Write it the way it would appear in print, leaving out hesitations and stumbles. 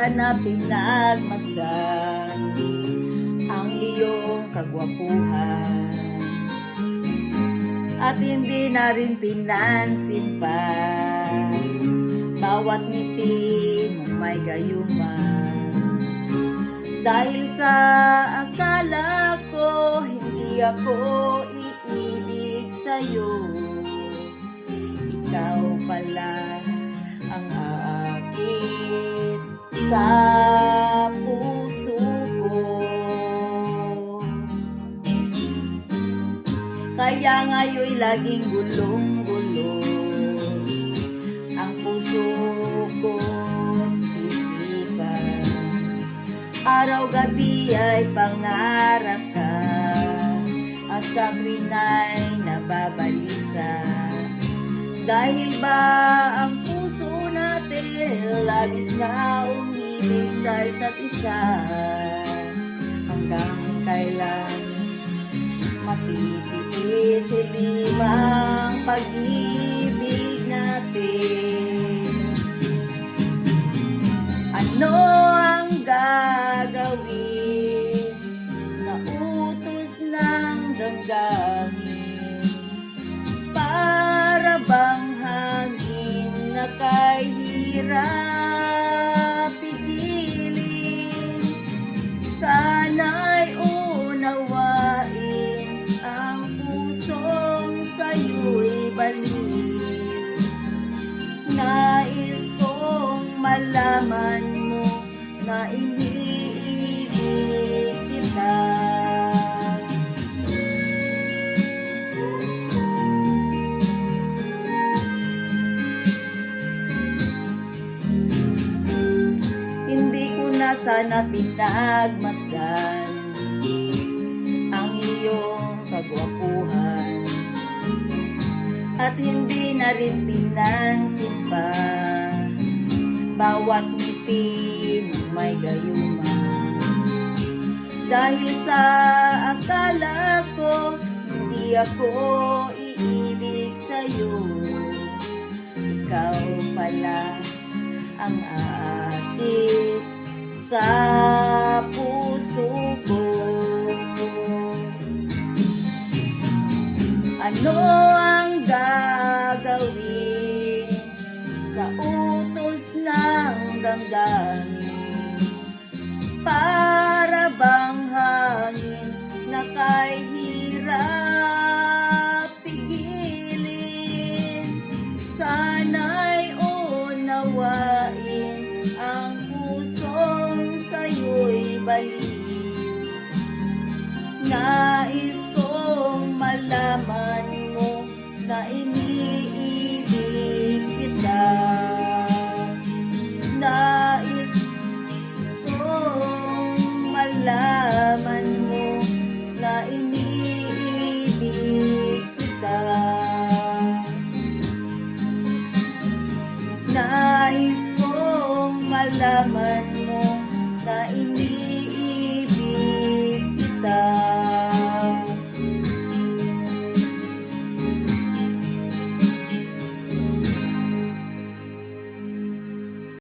sana pinagmasdan ang iyong kagwapuhan, at hindi na rin pinansin pa bawat ngiti mong may gayuma. Dahil sa akala ko hindi ako iibig sa'yo, ikaw pala ang aakit sa puso ko. Kaya ngayon'y laging gulong-gulo ang puso ko't isipan. Araw-gabi ay pangarap ka, at sa tuwin ay nababalisa. Dahil ba ang puso natin labis na umibig sa isa't isa? Hanggang kailan matitiis limang pag-ibig natin? Ano ang gagawin sa utos ng damdamin? Para bang hangin na kahirap pigilin? Sana'y unawain ang pusong sa'yo'y baliw. Nais kong malaman mo na iniibig kita. Hindi ko na sana pinagmasdan ang iyong kagwapuhan, at hindi na rin pinansin pa bawat ngiti mong may gayuma. Dahil sa akala ko hindi ako iibig sa'yo, ikaw pala ang aakit sa puso ko. Ano ang gagawin sa utos ng damdamin? Para bang hangin na kahirap pigilin? Sana'y unawain ang pusong sa'yo'y baliw. Nais kong malaman mo na iniibig kita. Nais kong malaman mo na iniibig kita. Nais kong malaman mo na iniibig kita.